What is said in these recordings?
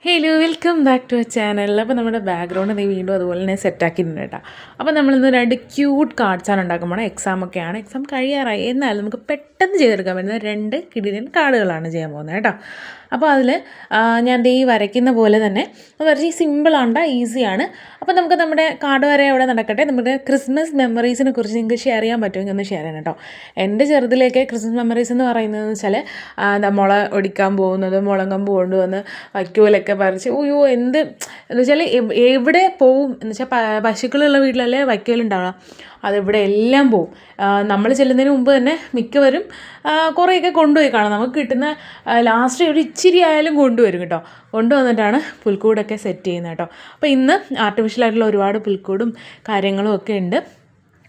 Hello welcome back to a channel. അപ്പോൾ നമ്മുടെ background നീ വീണ്ടും അതുപോലെ തന്നെ സെറ്റാക്കിയിട്ടുണ്ട് കേട്ടോ. അപ്പോൾ നമ്മളിന്ന് 2 ക്യൂട്ട് കാർഡ്സാണ് ഉണ്ടാക്കാൻ പോണത്. എക്സാമൊക്കെയാണ്, എക്സാം കഴിയാറായി, എന്നാലും നമുക്ക് പെട്ടെന്ന് ചെയ്തെടുക്കാൻ പറ്റുന്ന 2 കിടിലൻ കാർഡുകളാണ് ചെയ്യാൻ പോകുന്നത് കേട്ടോ. അപ്പോൾ അതിൽ ഞാൻ ഈ വരയ്ക്കുന്ന പോലെ തന്നെ വളരെ സിമ്പിളാണ്, ഈസിയാണ്. അപ്പോൾ നമുക്ക് നമ്മുടെ കാർഡ് വരെ അവിടെ നടക്കട്ടെ. നമ്മുടെ ക്രിസ്മസ് മെമ്മറീസിനെ കുറിച്ച് നിങ്ങൾക്ക് ഷെയർ ചെയ്യാൻ പറ്റുമെങ്കിൽ ഒന്ന് ഷെയർ ചെയ്യണം കേട്ടോ. എൻ്റെ ചെറുതിലേക്ക് ക്രിസ്മസ് മെമ്മറീസ് എന്ന് പറയുന്നതെന്ന് വെച്ചാൽ മുള ഒടിക്കാൻ പോകുന്നത്, മുളകമ്പ് കൊണ്ടുവന്ന് വൈക്കോലൊക്കെ പറിച്ച് എന്ന് വെച്ചാൽ എവിടെ പോവും എന്ന് വെച്ചാൽ പശുക്കളുള്ള വീട്ടിലല്ലേ വൈക്കോലുണ്ടാവുക, അതിവിടെ എല്ലാം പോവും. നമ്മൾ ചെല്ലുന്നതിന് മുമ്പ് തന്നെ മിക്കവരും കുറേയൊക്കെ കൊണ്ടുപോയി കാണാം. നമുക്ക് കിട്ടുന്ന ലാസ്റ്റ് ഒരു ഇച്ചിരി ആയാലും കൊണ്ടുവരും കേട്ടോ. കൊണ്ടുവന്നിട്ടാണ് പുൽക്കൂടൊക്കെ സെറ്റ് ചെയ്യുന്നത് കേട്ടോ. അപ്പോൾ ഇന്ന് ആർട്ടിഫിഷ്യലായിട്ടുള്ള ഒരുപാട് പുൽക്കൂടും കാര്യങ്ങളും ഒക്കെ ഉണ്ട്.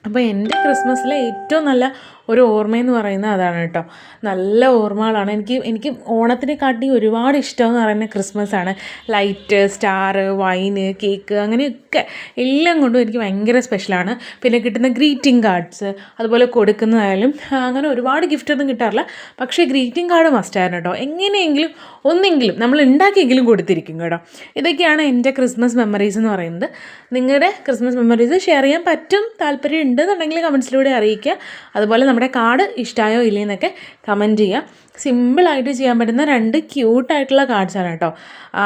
അപ്പോൾ എൻ്റെ ക്രിസ്മസിലെ ഏറ്റവും നല്ല ഒരു ഓർമ്മയെന്ന് പറയുന്നത് അതാണ് കേട്ടോ. നല്ല ഓർമ്മകളാണ്. എനിക്ക് ഓണത്തിനെക്കാട്ടി ഒരുപാട് ഇഷ്ടമെന്ന് പറയുന്നത് ക്രിസ്മസാണ്. ലൈറ്റ്, സ്റ്റാർ, വൈന്, കേക്ക്, അങ്ങനെയൊക്കെ എല്ലാം കൊണ്ടും എനിക്ക് ഭയങ്കര സ്പെഷ്യലാണ്. പിന്നെ കിട്ടുന്ന ഗ്രീറ്റിംഗ് കാർഡ്സ്, അതുപോലെ കൊടുക്കുന്നതായാലും അങ്ങനെ ഒരുപാട് ഗിഫ്റ്റൊന്നും കിട്ടാറില്ല. പക്ഷേ ഗ്രീറ്റിംഗ് കാർഡ് മസ്റ്റായിരുന്നു കേട്ടോ. എങ്ങനെയെങ്കിലും ഒന്നെങ്കിലും നമ്മൾ ഉണ്ടാക്കിയെങ്കിലും കൊടുത്തിരിക്കും കേട്ടോ. ഇതൊക്കെയാണ് എൻ്റെ ക്രിസ്മസ് മെമ്മറീസ് എന്ന് പറയുന്നത്. നിങ്ങളുടെ ക്രിസ്മസ് മെമ്മറീസ് ഷെയർ ചെയ്യാൻ താല്പര്യം ഉണ്ടെന്നുണ്ടെങ്കിൽ കമൻസിലൂടെ അറിയിക്കുക. അതുപോലെ നമ്മുടെ കാർഡ് ഇഷ്ടമായോ ഇല്ലയെന്നൊക്കെ കമൻറ്റ് ചെയ്യുക. സിമ്പിളായിട്ട് ചെയ്യാൻ പറ്റുന്ന 2 ക്യൂട്ടായിട്ടുള്ള കാർഡ്സാണ് കേട്ടോ.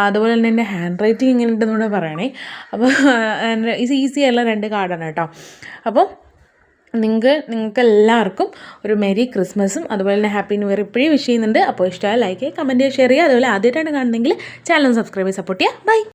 അതുപോലെ തന്നെ എൻ്റെ ഹാൻഡ് റൈറ്റിംഗ് ഇങ്ങനെ ഉണ്ടെന്നുകൂടെ പറയണേ. അപ്പോൾ ഈസി ആയിട്ടുള്ള 2 കാർഡാണ് കേട്ടോ. അപ്പോൾ നിങ്ങൾക്ക് എല്ലാവർക്കും ഒരു മെരി ക്രിസ്മസും അതുപോലെ തന്നെ ഹാപ്പി ന്യൂ ഇയർ ഇപ്പോഴും വിഷ് ചെയ്യുന്നുണ്ട്. അപ്പോൾ ഇഷ്ടമായ ലൈക്ക് ചെയ്യുക, കമൻറ്റ് ചെയ്യുക, ഷെയർ ചെയ്യുക. അതുപോലെ ആദ്യമായിട്ടാണ് കാണുന്നതെങ്കിൽ ചാനൽ സബ്സ്ക്രൈബ് ചെയ്ത് സപ്പോർട്ട് ചെയ്യുക. ബൈ.